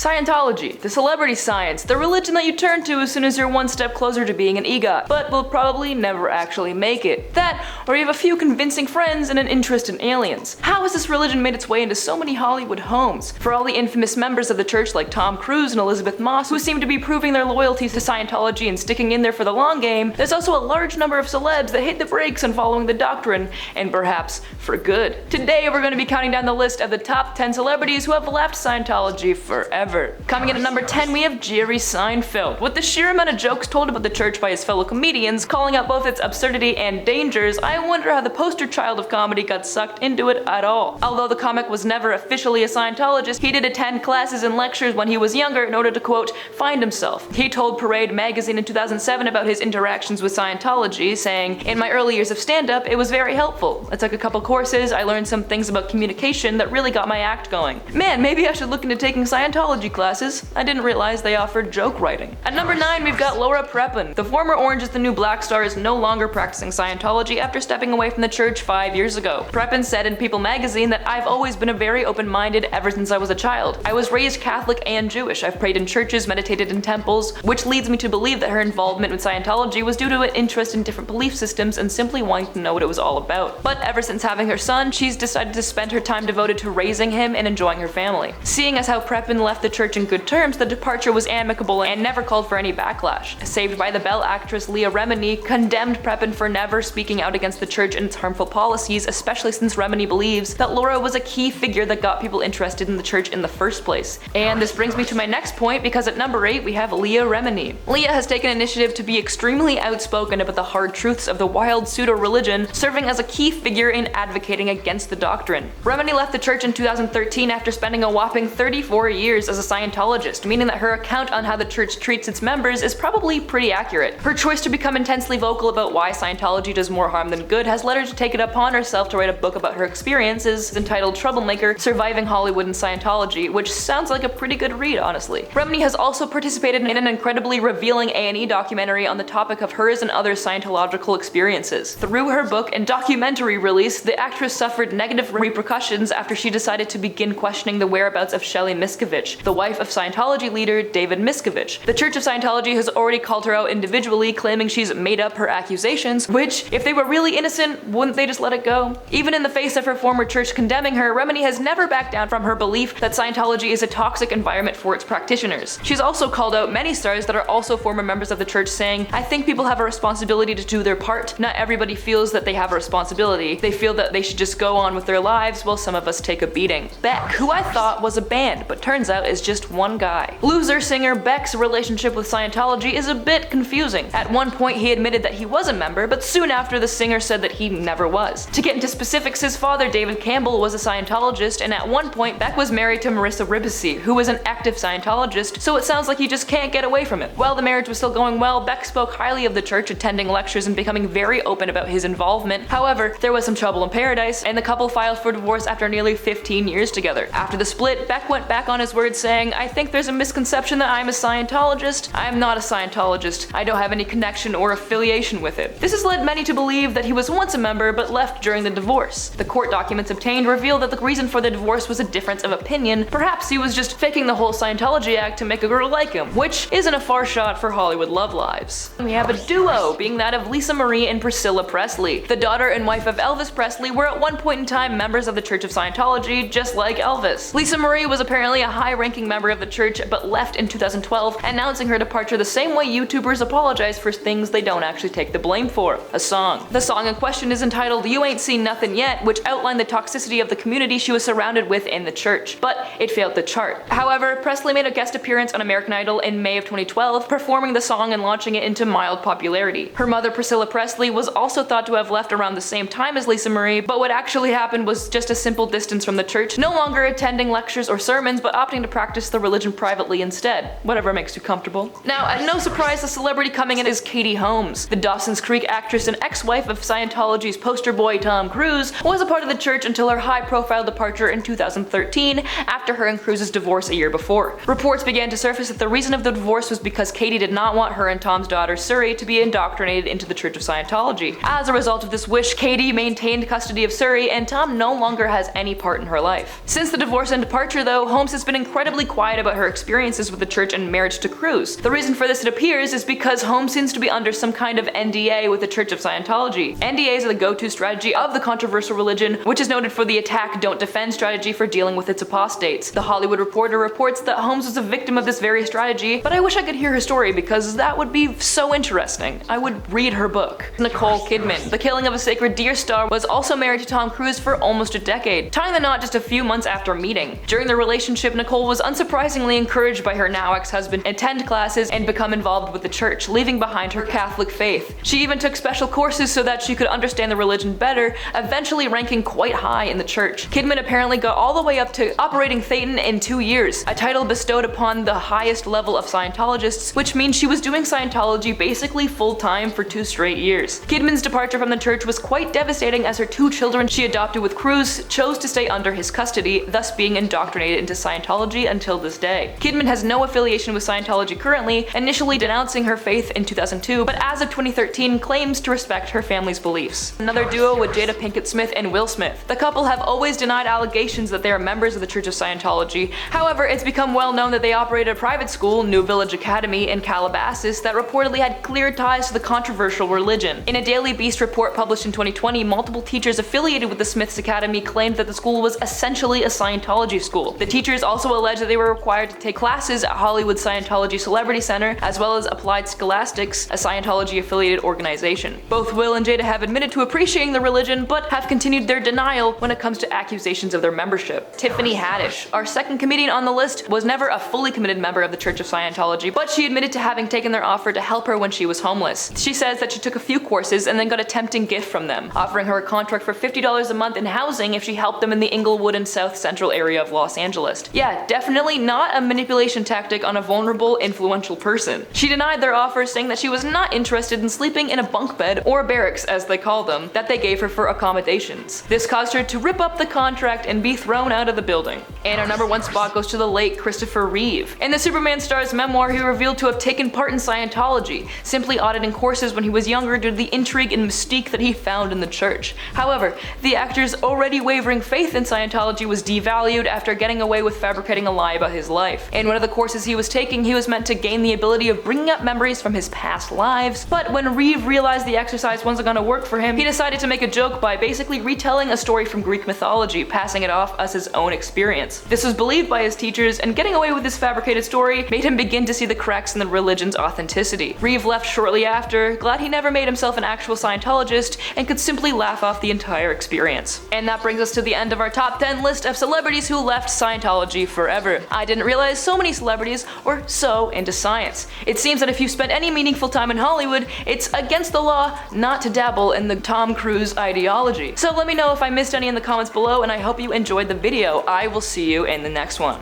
Scientology, the celebrity science, the religion that you turn to as soon as you're one step closer to being an EGOT, but will probably never actually make it. That, or you have a few convincing friends and an interest in aliens. How has this religion made its way into so many Hollywood homes? For all the infamous members of the church like Tom Cruise and Elizabeth Moss who seem to be proving their loyalty to Scientology and sticking in there for the long game, there's also a large number of celebs that hit the brakes on following the doctrine, and perhaps for good. Today we're going to be counting down the list of the top 10 celebrities who have left Scientology forever. Coming in at number 10, we have Jerry Seinfeld. With the sheer amount of jokes told about the church by his fellow comedians, calling out both its absurdity and dangers, I wonder how the poster child of comedy got sucked into it at all. Although the comic was never officially a Scientologist, he did attend classes and lectures when he was younger in order to, quote, find himself. He told Parade magazine in 2007 about his interactions with Scientology, saying, "In my early years of stand-up, it was very helpful. I took a couple courses, I learned some things about communication that really got my act going. Man, maybe I should look into taking Scientology classes. I didn't realize they offered joke writing." At number 9, we've got Laura Prepon. The former Orange is the New Black star is no longer practicing Scientology after stepping away from the church 5 years ago. Prepon said in People magazine that "I've always been a very open-minded ever since I was a child. I was raised Catholic and Jewish. I've prayed in churches, meditated in temples, which leads me to believe that her involvement with Scientology was due to an interest in different belief systems and simply wanting to know what it was all about. But ever since having her son, she's decided to spend her time devoted to raising him and enjoying her family." Seeing as how Prepon left the church in good terms, the departure was amicable and never called for any backlash. Saved by the Bell actress Leah Remini condemned Prepon for never speaking out against the church and its harmful policies, especially since Remini believes that Laura was a key figure that got people interested in the church in the first place. And this brings me to my next point, because at number 8 we have Leah Remini. Leah has taken initiative to be extremely outspoken about the hard truths of the wild pseudo-religion, serving as a key figure in advocating against the doctrine. Remini left the church in 2013 after spending a whopping 34 years as a Scientologist, meaning that her account on how the church treats its members is probably pretty accurate. Her choice to become intensely vocal about why Scientology does more harm than good has led her to take it upon herself to write a book about her experiences entitled Troublemaker: Surviving Hollywood and Scientology, which sounds like a pretty good read, honestly. Remini has also participated in an incredibly revealing A&E documentary on the topic of hers and other Scientological experiences. Through her book and documentary release, the actress suffered negative repercussions after she decided to begin questioning the whereabouts of Shelley Miscavige, the wife of Scientology leader David Miscavige. The Church of Scientology has already called her out individually, claiming she's made up her accusations, which, if they were really innocent, wouldn't they just let it go? Even in the face of her former church condemning her, Remini has never backed down from her belief that Scientology is a toxic environment for its practitioners. She's also called out many stars that are also former members of the church, saying, "I think people have a responsibility to do their part. Not everybody feels that they have a responsibility. They feel that they should just go on with their lives while some of us take a beating." Beck, who I thought was a band, but turns out is just one guy. Loser singer Beck's relationship with Scientology is a bit confusing. At one point he admitted that he was a member, but soon after the singer said that he never was. To get into specifics, his father David Campbell was a Scientologist, and at one point Beck was married to Marissa Ribisi, who was an active Scientologist, so it sounds like he just can't get away from it. While the marriage was still going well, Beck spoke highly of the church, attending lectures and becoming very open about his involvement. However, there was some trouble in paradise, and the couple filed for divorce after nearly 15 years together. After the split, Beck went back on his word, saying, "I think there's a misconception that I'm a Scientologist. I'm not a Scientologist. I don't have any connection or affiliation with it." This has led many to believe that he was once a member but left during the divorce. The court documents obtained reveal that the reason for the divorce was a difference of opinion. Perhaps he was just faking the whole Scientology act to make a girl like him, which isn't a far shot for Hollywood love lives. We have a duo, being that of Lisa Marie and Priscilla Presley. The daughter and wife of Elvis Presley were at one point in time members of the Church of Scientology, just like Elvis. Lisa Marie was apparently a high-ranking member of the church, but left in 2012, announcing her departure the same way YouTubers apologize for things they don't actually take the blame for: a song. The song in question is entitled "You Ain't Seen Nothing Yet," which outlined the toxicity of the community she was surrounded with in the church, but it failed to chart. However, Presley made a guest appearance on American Idol in May of 2012, performing the song and launching it into mild popularity. Her mother, Priscilla Presley, was also thought to have left around the same time as Lisa Marie, but what actually happened was just a simple distance from the church, no longer attending lectures or sermons, but opting to practice the religion privately instead. Whatever makes you comfortable. Now, at no surprise, the celebrity coming in is Katie Holmes. The Dawson's Creek actress and ex-wife of Scientology's poster boy Tom Cruise was a part of the church until her high-profile departure in 2013 after her and Cruise's divorce a year before. Reports began to surface that the reason of the divorce was because Katie did not want her and Tom's daughter Suri to be indoctrinated into the Church of Scientology. As a result of this wish, Katie maintained custody of Suri, and Tom no longer has any part in her life. Since the divorce and departure, though, Holmes has been incredibly incredibly quiet about her experiences with the church and marriage to Cruz. The reason for this, it appears, is because Holmes seems to be under some kind of NDA with the Church of Scientology. NDAs are the go-to strategy of the controversial religion, which is noted for the attack don't defend strategy for dealing with its apostates. The Hollywood Reporter reports that Holmes was a victim of this very strategy, but I wish I could hear her story because that would be so interesting. I would read her book. Nicole Kidman, the killing of a sacred deer star, was also married to Tom Cruise for almost a decade, tying the knot just a few months after meeting. During their relationship, Nicole was unsurprisingly encouraged by her now ex-husband to attend classes and become involved with the church, leaving behind her Catholic faith. She even took special courses so that she could understand the religion better, eventually ranking quite high in the church. Kidman apparently got all the way up to operating Thetan in 2 years, a title bestowed upon the highest level of Scientologists, which means she was doing Scientology basically full-time for 2 straight years. Kidman's departure from the church was quite devastating, as her 2 children she adopted with Cruz chose to stay under his custody, thus being indoctrinated into Scientology until this day. Kidman has no affiliation with Scientology currently, initially denouncing her faith in 2002, but as of 2013 claims to respect her family's beliefs. Another duo with Jada Pinkett Smith and Will Smith. The couple have always denied allegations that they are members of the Church of Scientology. However, it's become well known that they operate a private school, New Village Academy, in Calabasas that reportedly had clear ties to the controversial religion. In a Daily Beast report published in 2020, multiple teachers affiliated with the Smiths Academy claimed that the school was essentially a Scientology school. The teachers also alleged that they were required to take classes at Hollywood Scientology Celebrity Center, as well as Applied Scholastics, a Scientology-affiliated organization. Both Will and Jada have admitted to appreciating the religion, but have continued their denial when it comes to accusations of their membership. Tiffany Hadish, our second comedian on the list, was never a fully committed member of the Church of Scientology, but she admitted to having taken their offer to help her when she was homeless. She says that she took a few courses and then got a tempting gift from them, offering her a contract for $50 a month in housing if she helped them in the Inglewood and South Central area of Los Angeles. Yeah, definitely not a manipulation tactic on a vulnerable, influential person. She denied their offer, saying that she was not interested in sleeping in a bunk bed, or barracks as they call them, that they gave her for accommodations. This caused her to rip up the contract and be thrown out of the building. And our number 1 spot goes to the late Christopher Reeve. In the Superman star's memoir, he revealed to have taken part in Scientology, simply auditing courses when he was younger due to the intrigue and mystique that he found in the church. However, the actor's already wavering faith in Scientology was devalued after getting away with fabricating a lie about his life. In one of the courses he was taking, he was meant to gain the ability of bringing up memories from his past lives, but when Reeve realized the exercise wasn't gonna work for him, he decided to make a joke by basically retelling a story from Greek mythology, passing it off as his own experience. This was believed by his teachers, and getting away with this fabricated story made him begin to see the cracks in the religion's authenticity. Reeve left shortly after, glad he never made himself an actual Scientologist, and could simply laugh off the entire experience. And that brings us to the end of our top 10 list of celebrities who left Scientology forever. I didn't realize so many celebrities were so into science. It seems that if you spent any meaningful time in Hollywood, it's against the law not to dabble in the Tom Cruise ideology. So let me know if I missed any in the comments below, and I hope you enjoyed the video. I will see you in the next one.